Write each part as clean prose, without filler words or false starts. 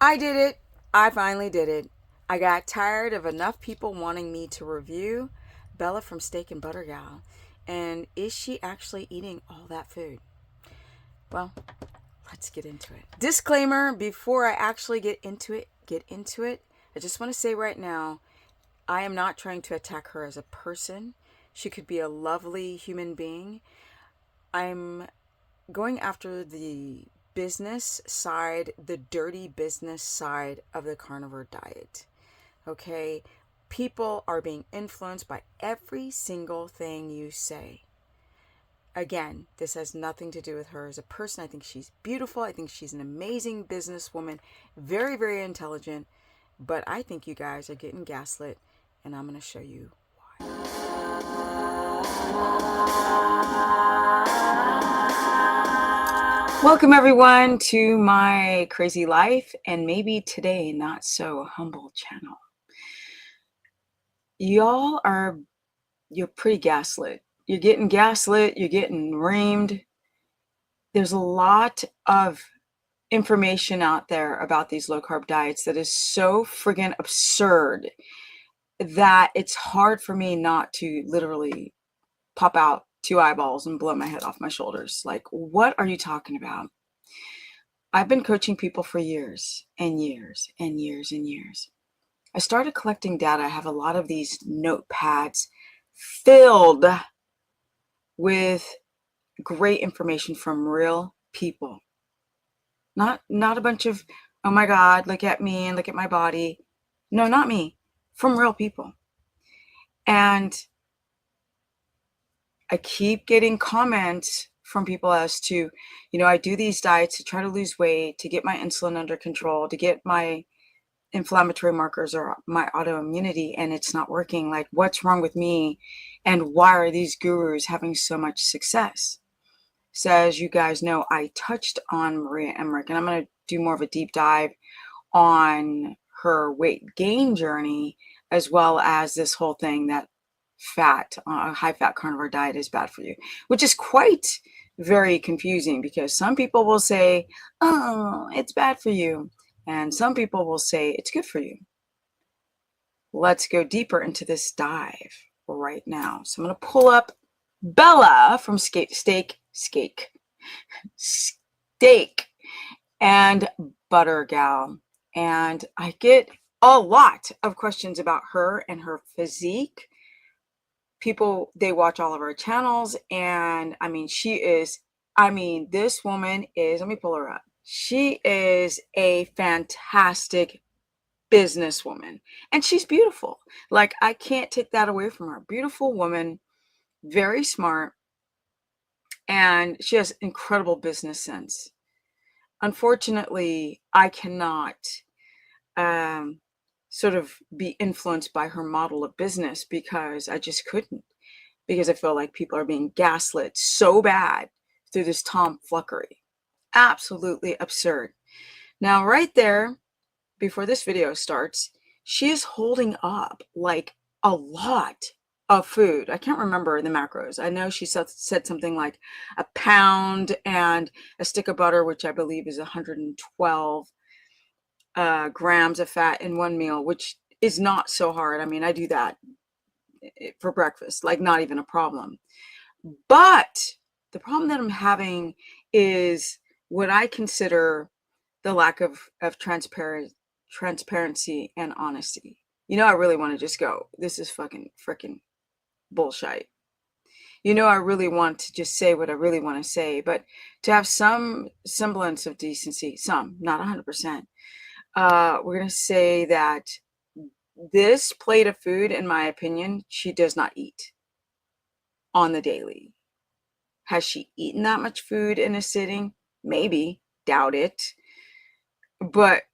I did it. I finally did it. I got tired of enough people wanting me to review Bella from Steak and Butter Gal. And is she actually eating all that food? Well, let's get into it. Disclaimer before I actually get into it, I just want to say right now, I am not trying to attack her as a person. She could be a lovely human being. I'm going after the business side, the dirty business side of the carnivore diet. Okay? People are being influenced by every single thing you say. Again, this has nothing to do with her as a person. I think she's beautiful. I think she's an amazing businesswoman, very, very intelligent. But I think you guys are getting gaslit, and I'm going to show you Welcome, everyone, to my crazy life and maybe today not so humble channel. You're pretty gaslit. You're getting gaslit. You're getting reamed. There's a lot of information out there about these low carb diets that is so friggin' absurd that it's hard for me not to literally pop out two eyeballs and blow my head off my shoulders. Like, what are you talking about? I've been coaching people for years and years and years and years. I started collecting data. I have a lot of these notepads filled with great information from real people. Not a bunch of, oh my God, look at me and look at my body. No, not me. From real people. And I keep getting comments from people as to, I do these diets to try to lose weight, to get my insulin under control, to get my inflammatory markers or my autoimmunity, and it's not working. Like, what's wrong with me? And why are these gurus having so much success? So as you guys know, I touched on Maria Emmerich, and I'm going to do more of a deep dive on her weight gain journey, as well as this whole thing that high fat carnivore diet is bad for you, which is quite very confusing because some people will say, oh, it's bad for you. And some people will say it's good for you. Let's go deeper into this dive right now. So I'm going to pull up Bella from Steak and Butter Gal. And I get a lot of questions about her and her physique. People, they watch all of our channels, and this woman is, let me pull her up. She is a fantastic businesswoman, and she's beautiful. Like, I can't take that away from her. Beautiful woman, very smart, and she has incredible business sense. Unfortunately, I cannot sort of be influenced by her model of business because I just couldn't, because I feel like people are being gaslit so bad through this tomfoolery. Absolutely absurd. Now, right there, before this video starts, she is holding up like a lot of food. I can't remember the macros. I know she said something like a pound and a stick of butter, which I believe is 112 grams of fat in one meal, which is not so hard. I mean, I do that for breakfast, like not even a problem. But the problem that I'm having is what I consider the lack of transparency and honesty. I really want to just go, this is fucking freaking bullshit. I really want to just say what I really want to say, but to have some semblance of decency, not 100%. We're going to say that this plate of food, in my opinion, she does not eat on the daily. Has she eaten that much food in a sitting? Maybe. Doubt it. But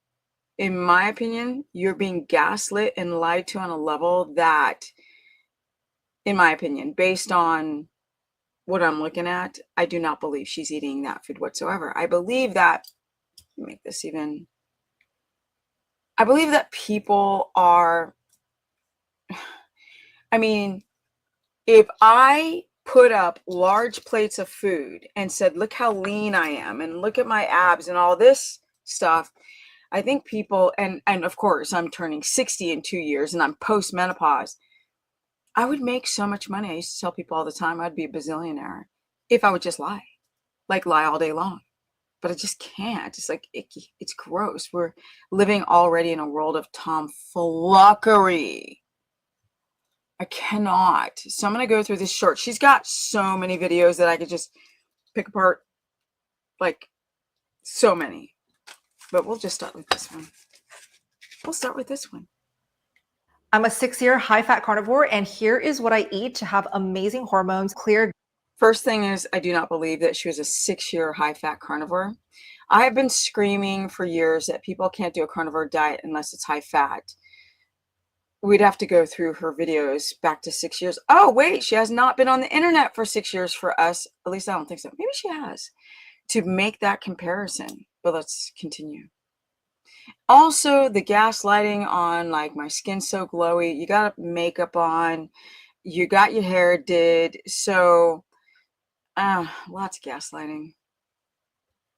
in my opinion, you're being gaslit and lied to on a level that, in my opinion, based on what I'm looking at, I do not believe she's eating that food whatsoever. I believe that, I believe that people are, if I put up large plates of food and said, look how lean I am and look at my abs and all this stuff, I think people, and of course, I'm turning 60 in 2 years and I'm post menopause. I would make so much money. I used to tell people all the time I'd be a bazillionaire if I would just lie, like lie all day long. But I just can't. It's like icky. It's gross. We're living already in a world of tomfoolery. I cannot. So I'm going to go through this short. She's got so many videos that I could just pick apart, like so many. But we'll just start with this one. We'll start with this one. I'm a 6-year high-fat carnivore, and here is what I eat to have amazing hormones, clear. First thing is, I do not believe that she was a 6-year high-fat carnivore. I have been screaming for years that people can't do a carnivore diet unless it's high-fat. We'd have to go through her videos back to 6 years. Oh, wait, she has not been on the internet for 6 years for us. At least I don't think so. Maybe she has, to make that comparison. But let's continue. Also, the gaslighting on like my skin's so glowy, you got makeup on, you got your hair did, so lots of gaslighting.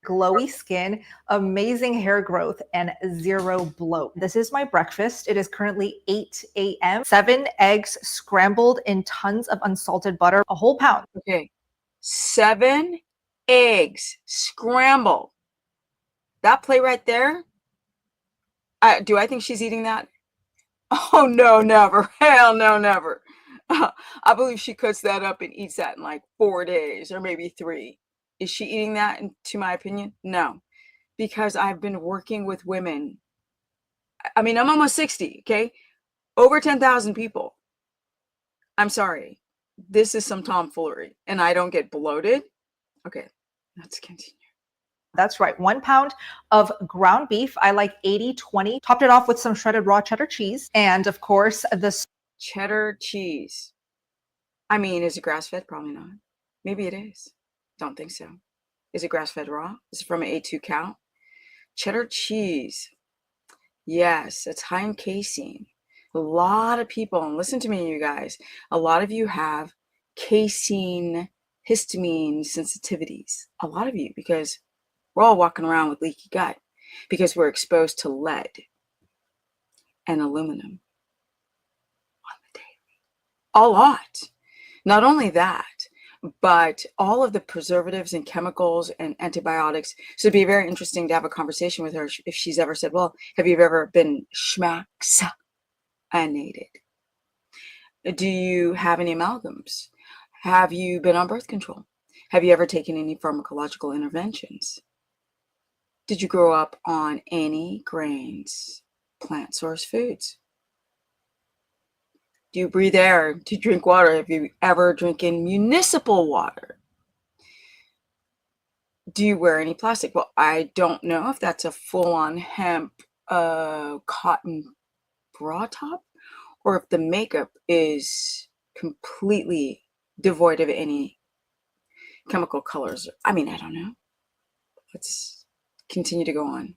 Glowy skin, amazing hair growth, and zero bloat. This is my breakfast. It is currently 8 a.m. 7 eggs scrambled in tons of unsalted butter, a whole pound. Okay, 7 eggs scrambled. That plate right there, do I think she's eating that? Oh, no, never. Hell no, never. I believe she cuts that up and eats that in like 4 days or maybe 3. Is she eating that, to my opinion? No, because I've been working with women. I mean, I'm almost 60, okay? Over 10,000 people. I'm sorry. This is some tomfoolery, and I don't get bloated. Okay, let's continue. That's right, 1 pound of ground beef. I like 80-20. Topped it off with some shredded raw cheddar cheese. And of course, the cheddar cheese. I mean, is it grass-fed? Probably not. Maybe it is. Don't think so. Is it grass-fed raw? Is it from an A2 cow? Cheddar cheese. Yes, it's high in casein. A lot of people, and listen to me, you guys, a lot of you have casein, histamine sensitivities. A lot of you, because we're all walking around with leaky gut because we're exposed to lead and aluminum on the daily. A lot. Not only that, but all of the preservatives and chemicals and antibiotics. So it'd be very interesting to have a conversation with her if she's ever said, well, have you ever been schmaxinated? Do you have any amalgams? Have you been on birth control? Have you ever taken any pharmacological interventions? Did you grow up on any grains, plant source foods? Do you breathe air? Do you drink water? Have you ever drinking municipal water? Do you wear any plastic? Well, I don't know if that's a full-on hemp cotton bra top or if the makeup is completely devoid of any chemical colors. I mean, I don't know. Let's continue to go on.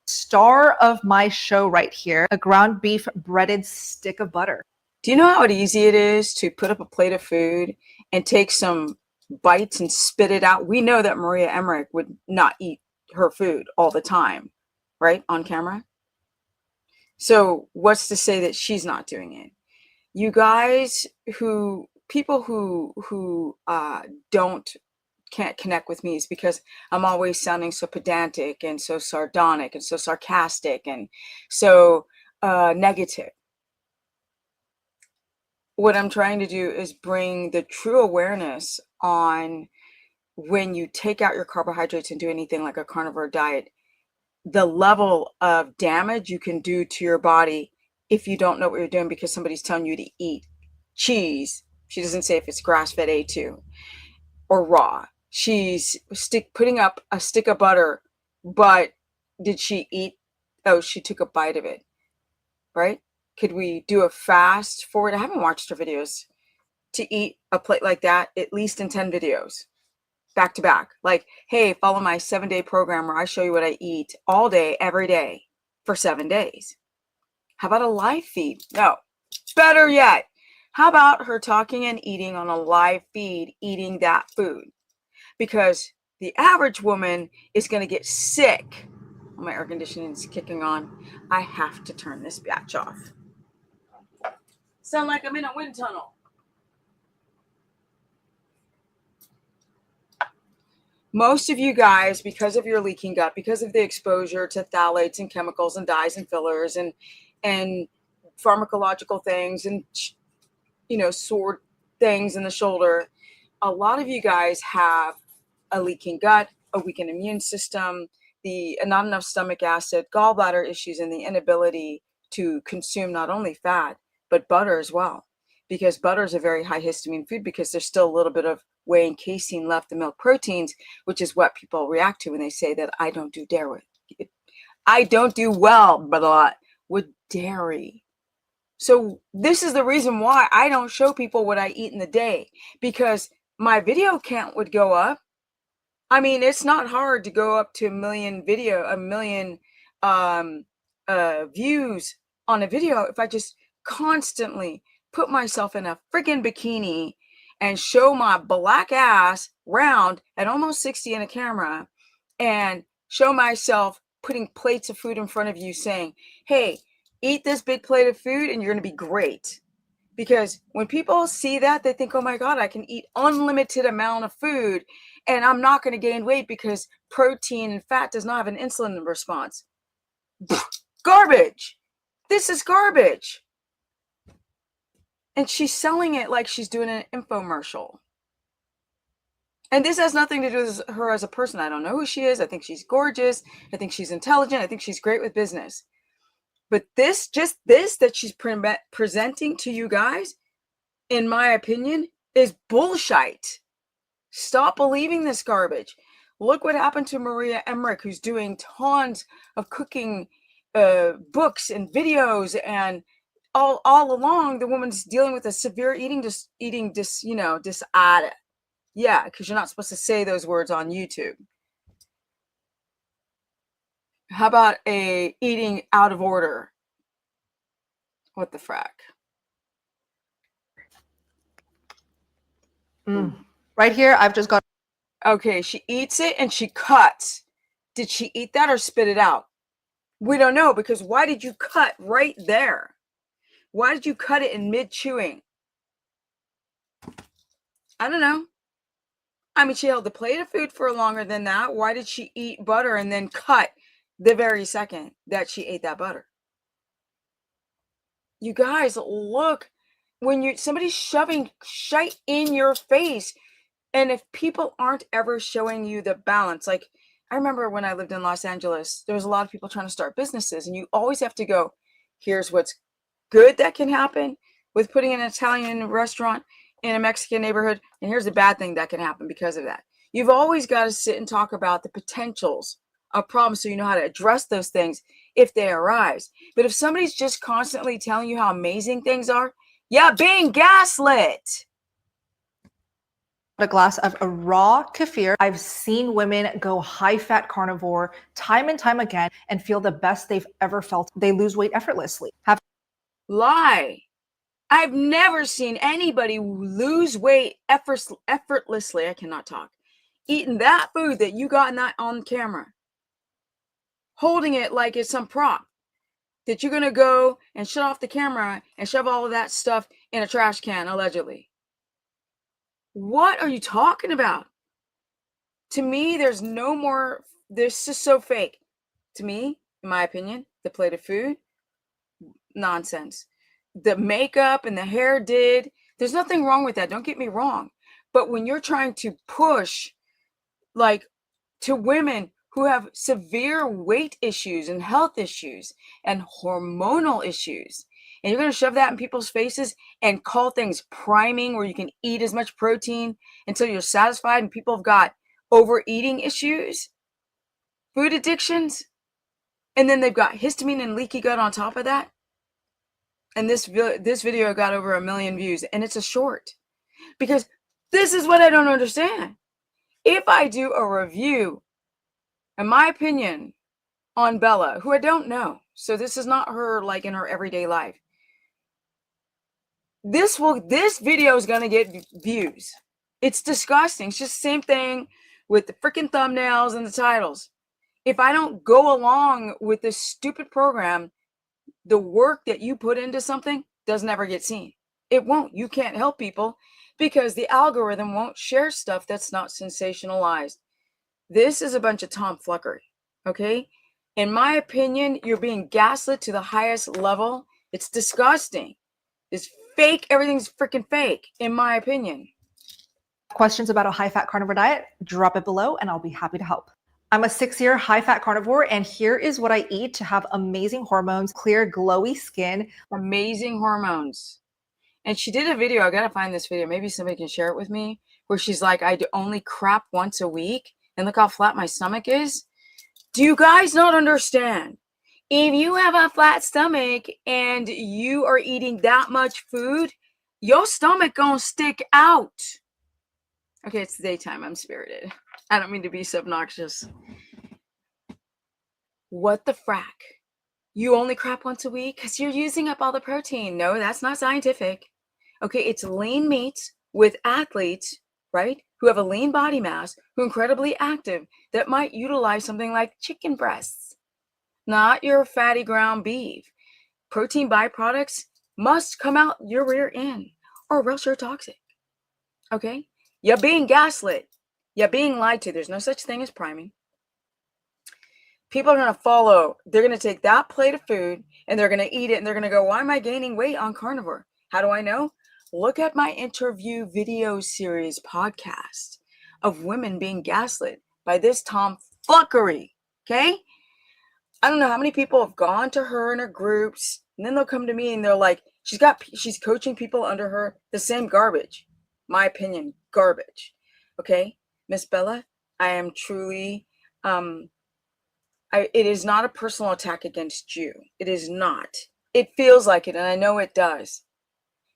Star of my show right here, a ground beef breaded stick of butter. Do you know how easy it is to put up a plate of food and take some bites and spit it out? We know that Maria Emmerich would not eat her food all the time, right? On camera. So what's to say that she's not doing it? You guys people who can't connect with me is because I'm always sounding so pedantic and so sardonic and so sarcastic and so negative. What I'm trying to do is bring the true awareness on when you take out your carbohydrates and do anything like a carnivore diet, the level of damage you can do to your body if you don't know what you're doing because somebody's telling you to eat cheese. She doesn't say if it's grass-fed A2 or raw. She's putting up a stick of butter, but did she eat? Oh, she took a bite of it, right? Could we do a fast forward? I haven't watched her videos to eat a plate like that, at least in 10 videos, back to back. Like, hey, follow my 7-day program where I show you what I eat all day, every day for 7 days. How about a live feed? No, better yet. How about her talking and eating on a live feed, eating that food? Because the average woman is going to get sick My air conditioning is kicking on. I have to turn this batch off. Sound like I'm in a wind tunnel. Most of you guys, because of your leaking gut, because of the exposure to phthalates and chemicals and dyes and fillers and pharmacological things and sore things in the shoulder, a lot of you guys have a leaking gut, a weakened immune system, not enough stomach acid, gallbladder issues, and the inability to consume not only fat but butter as well, because butter is a very high histamine food because there's still a little bit of whey and casein left in milk proteins, which is what people react to when they say that I don't do dairy. I don't do well with dairy. So this is the reason why I don't show people what I eat in the day, because my video count would go up. I mean, it's not hard to go up to a million views on a video if I just constantly put myself in a freaking bikini and show my black ass round at almost 60 in a camera and show myself putting plates of food in front of you saying, hey, eat this big plate of food and you're going to be great. Because when people see that, they think, oh my God, I can eat unlimited amount of food and I'm not going to gain weight because protein and fat does not have an insulin response. Garbage. This is garbage. And she's selling it like she's doing an infomercial. And this has nothing to do with her as a person. I don't know who she is. I think she's gorgeous. I think she's intelligent. I think she's great with business. But this that she's presenting to you guys, in my opinion, is bullshit. Stop believing this garbage. Look what happened to Maria Emmerich, who's doing tons of cooking books and videos, and all along the woman's dealing with a severe eating disorder. Yeah, because you're not supposed to say those words on YouTube. How about a eating out of order? What the frack? Right here, I've just got. Okay, she eats it and she cuts. Did she eat that or spit it out? We don't know, because why did you cut right there? Why did you cut it in mid chewing? I don't know. I mean, she held the plate of food for longer than that. Why did she eat butter and then cut the very second that she ate that butter? You guys, look, when somebody's shoving shite in your face, and if people aren't ever showing you the balance, like I remember when I lived in Los Angeles, there was a lot of people trying to start businesses, and you always have to go, here's what's good that can happen with putting an Italian restaurant in a Mexican neighborhood, and here's the bad thing that can happen because of that. You've always got to sit and talk about the potentials of problems so you know how to address those things if they arise. But if somebody's just constantly telling you how amazing things are, yeah, being gaslit. A glass of a raw kefir. I've seen women go high-fat carnivore time and time again and feel the best they've ever felt. They lose weight effortlessly. Lie. I've never seen anybody lose weight effortlessly. I cannot talk. Eating that food that you got on camera, holding it like it's some prop that you're going to go and shut off the camera and shove all of that stuff in a trash can, allegedly. What are you talking about? To me, this is so fake. To me, in my opinion, the plate of food, nonsense. The makeup and the hair there's nothing wrong with that. Don't get me wrong. But when you're trying to push, like, to women who have severe weight issues and health issues and hormonal issues, and you're going to shove that in people's faces and call things priming, where you can eat as much protein until you're satisfied, and people have got overeating issues, food addictions, and then they've got histamine and leaky gut on top of that. And this video got over 1 million views, and it's a short, because this is what I don't understand. If I do a review, in my opinion, on Bella, who I don't know, so this is not her like in her everyday life, this video is gonna get views. It's disgusting. It's just the same thing with the freaking thumbnails and the titles. If I don't go along with this stupid program, the work that you put into something doesn't ever get seen. It won't. You can't help people because the algorithm won't share stuff that's not sensationalized. This is a bunch of tomfoolery, okay? In my opinion, you're being gaslit to the highest level. It's disgusting. It's fake. Everything's freaking fake, in my opinion. Questions about a high-fat carnivore diet, drop it below and I'll be happy to help. I'm a 6-year high-fat carnivore, and here is what I eat to have amazing hormones, clear, glowy skin. Amazing hormones. And she did a video. I gotta find this video. Maybe somebody can share it with me. Where she's like, I only crap once a week, and look how flat my stomach is. Do you guys not understand? If you have a flat stomach and you are eating that much food, your stomach gonna stick out. Okay, it's the daytime. I'm spirited. I don't mean to be so obnoxious. What the frack? You only crap once a week because you're using up all the protein. No, that's not scientific. Okay, it's lean meats with athletes, right, who have a lean body mass, who are incredibly active, that might utilize something like chicken breasts, not your fatty ground beef. Protein byproducts must come out your rear end, or else you're toxic. Okay? You're being gaslit. You're being lied to. There's no such thing as priming. People are going to follow. They're going to take that plate of food and they're going to eat it and they're going to go, why am I gaining weight on carnivore? How do I know? Look at my interview video series podcast of women being gaslit by this tomfuckery. Okay? I don't know how many people have gone to her in her groups, and then they'll come to me and they're like, she's coaching people under her, the same garbage. My opinion, garbage. Okay? Miss Bella, I am truly, it is not a personal attack against you. It is not. It feels like it, and I know it does.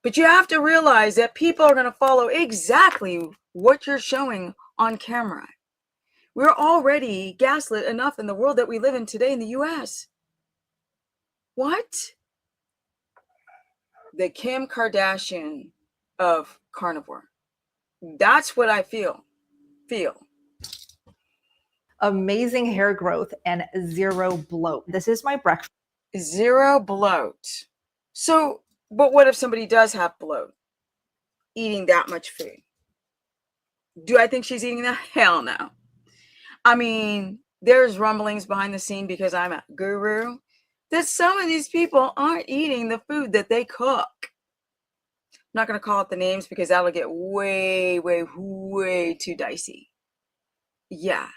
But you have to realize that people are going to follow exactly what you're showing on camera. We're already gaslit enough in the world that we live in today in the US. What? The Kim Kardashian of carnivore. That's what I feel. Amazing hair growth and zero bloat. This is my breakfast. Zero bloat. So, but what if somebody does have bloat? Eating that much food. Do I think she's eating that? Hell no. I mean, there's rumblings behind the scene because I'm a guru that some of these people aren't eating the food that they cook. I'm not going to call out the names because that'll get way, way, way too dicey. Yeah.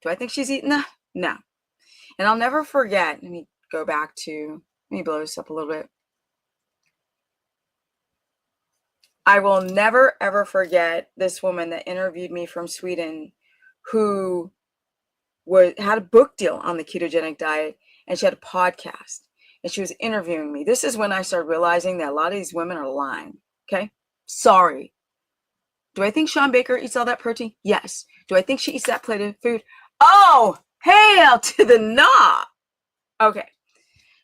Do I think she's eating that? No. And I'll never forget. Let me blow this up a little bit. I will never, ever forget this woman that interviewed me from Sweden who had a book deal on the ketogenic diet, and she had a podcast, and she was interviewing me. This is when I started realizing that a lot of these women are lying. Okay? Sorry. Do I think Sean Baker eats all that protein? Yes. Do I think she eats that plate of food? Oh, hail to the nah. Okay.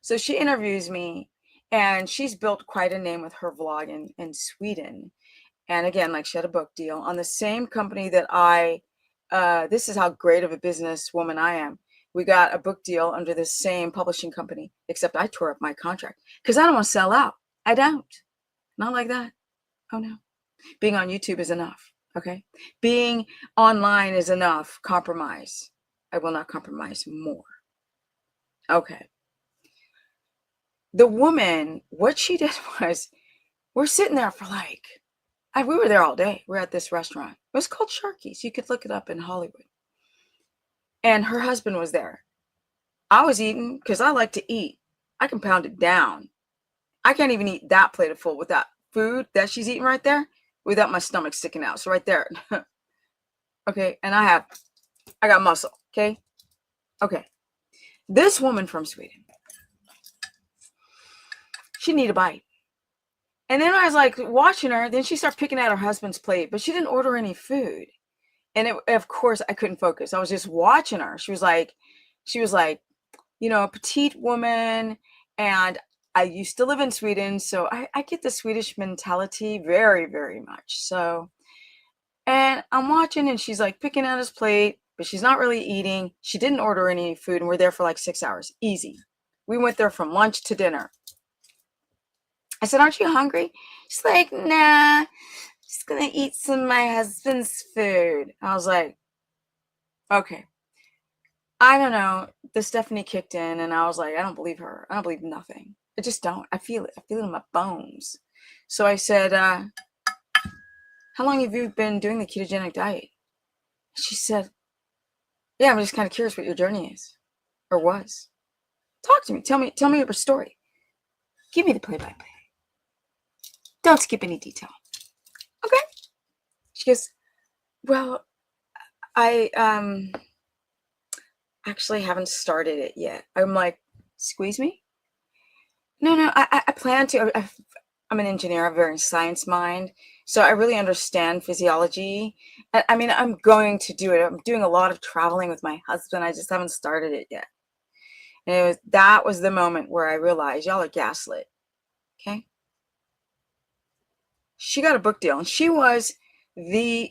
So she interviews me, and she's built quite a name with her vlog in Sweden. And again, like, she had a book deal on the same company that this is how great of a businesswoman I am. We got a book deal under the same publishing company, except I tore up my contract because I don't want to sell out. I don't. Not like that. Oh, no. Being on YouTube is enough, okay? Being online is enough. Compromise. I will not compromise more. Okay. The woman, what she did was, we're sitting there for we were there all day. We're at this restaurant. It was called Sharky's. You could look it up in Hollywood. And her husband was there. I was eating because I like to eat. I can pound it down. I can't even eat that plate of full with that food that she's eating right there without my stomach sticking out. So right there. Okay. And I got muscle. Okay. Okay. This woman from Sweden, she needed a bite. And then I was like watching her. Then she started picking at her husband's plate, but she didn't order any food. And of course, I couldn't focus. I was just watching her. She was like, a petite woman. And I used to live in Sweden, so I get the Swedish mentality very, very much. So, and I'm watching, and she's like picking at his plate, but she's not really eating. She didn't order any food, and we're there for like 6 hours. Easy. We went there from lunch to dinner. I said, aren't you hungry? She's like, nah, just gonna eat some of my husband's food. I was like, okay. I don't know. The Stephanie kicked in, and I was like, I don't believe her. I don't believe nothing. I just don't. I feel it. I feel it in my bones. So I said, how long have you been doing the ketogenic diet? She said, yeah, I'm just kind of curious what your journey is or was. Talk to me. Tell me your story. Give me the play-by-play. Don't skip any detail. Okay. She goes, well, I actually haven't started it yet. I'm like, squeeze me? No, I plan to. I'm an engineer. I have a very science mind. So I really understand physiology. I mean, I'm going to do it. I'm doing a lot of traveling with my husband. I just haven't started it yet. And that was the moment where I realized y'all are gaslit. Okay. She got a book deal, and she was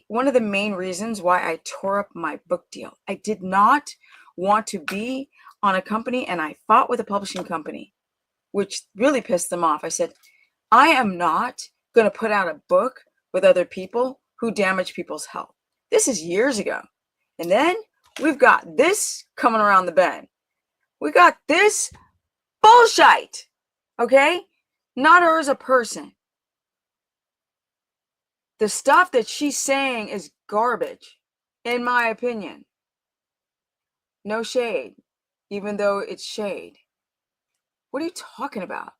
one of the main reasons why I tore up my book deal. I did not want to be on a company, and I fought with a publishing company, which really pissed them off. I said, I am not going to put out a book with other people who damage people's health. This is years ago. And then we've got this coming around the bend. We got this bullshit. Okay? Not her as a person. The stuff that she's saying is garbage, in my opinion. No shade, even though it's shade. What are you talking about?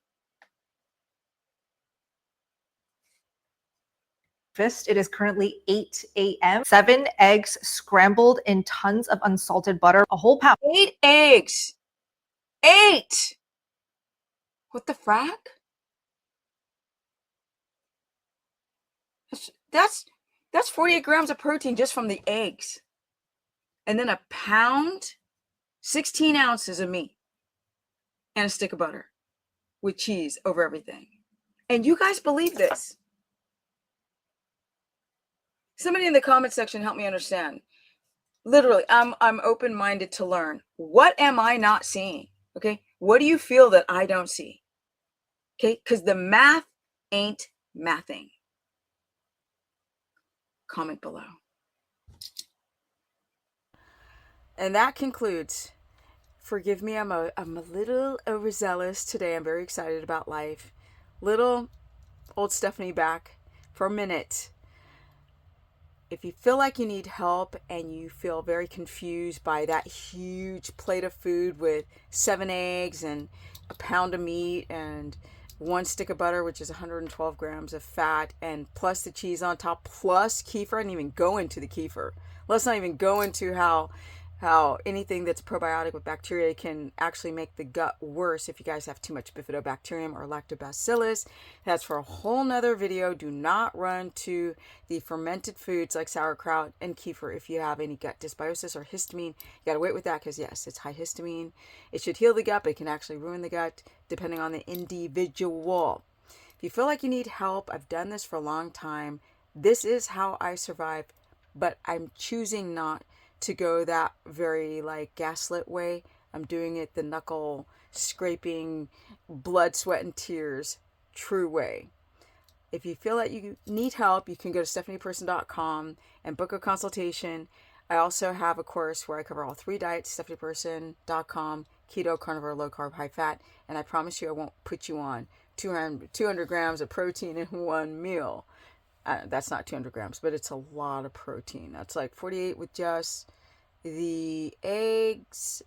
It is currently 8 a.m. 7 eggs scrambled in tons of unsalted butter, a whole pound. 8 eggs. 8! What the frack? That's 48 grams of protein just from the eggs. And then a pound, 16 ounces of meat, and a stick of butter with cheese over everything. And you guys believe this? Somebody in the comment section help me understand. Literally, I'm open-minded to learn. What am I not seeing? Okay? What do you feel that I don't see? Okay? Because the math ain't mathing. Comment below. And that concludes. Forgive me, I'm a little overzealous today. I'm very excited about life. Little old Stephanie back for a minute. If you feel like you need help and you feel very confused by that huge plate of food with 7 eggs and a pound of meat and 1 stick of butter, which is 112 grams of fat, and plus the cheese on top, plus kefir. I didn't even go into the kefir. Let's not even go into how anything that's probiotic with bacteria can actually make the gut worse if you guys have too much bifidobacterium or lactobacillus. That's for a whole nother video. Do not run to the fermented foods like sauerkraut and kefir if you have any gut dysbiosis or histamine. You got to wait with that because, yes, it's high histamine. It should heal the gut, but it can actually ruin the gut depending on the individual. If you feel like you need help, I've done this for a long time. This is how I survive, but I'm choosing not to go that very like gaslit way. I'm doing it the knuckle scraping, blood, sweat, and tears true way. If you feel that you need help, you can go to stephanieperson.com and book a consultation. I also have a course where I cover all 3 diets, stephanieperson.com, keto, carnivore, low carb, high fat, and I promise you I won't put you on 200 grams of protein in one meal. That's not 200 grams, but it's a lot of protein. That's like 48 with just the eggs.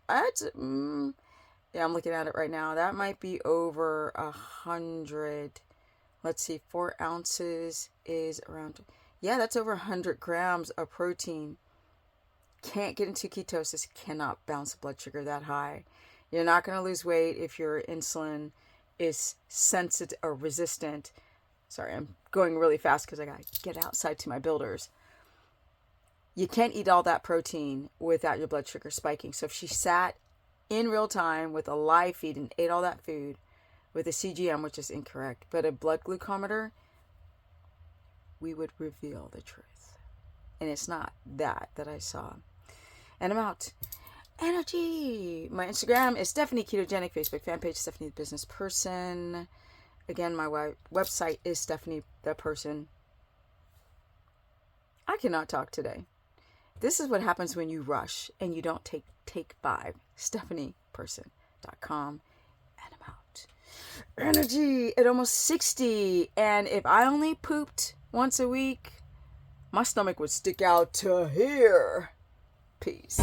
That's, yeah, I'm looking at it right now. That might be over 100. Let's see, 4 ounces is around, yeah, that's over 100 grams of protein. Can't get into ketosis, cannot bounce the blood sugar that high. You're not going to lose weight if your insulin is sensitive or resistant. Sorry, I'm going really fast because I got to get outside to my builders. You can't eat all that protein without your blood sugar spiking. So if she sat in real time with a live feed and ate all that food with a CGM, which is incorrect, but a blood glucometer, we would reveal the truth. And it's not that I saw. And I'm out. Energy. My Instagram is Stephanie Ketogenic. Facebook fan page, Stephanie the Business Person. Again, my website is Stephanie the Person. I cannot talk today. This is what happens when you rush and you don't take 5. StephaniePerson.com. And I'm out. Energy at almost 60. And if I only pooped once a week, my stomach would stick out to here. Peace.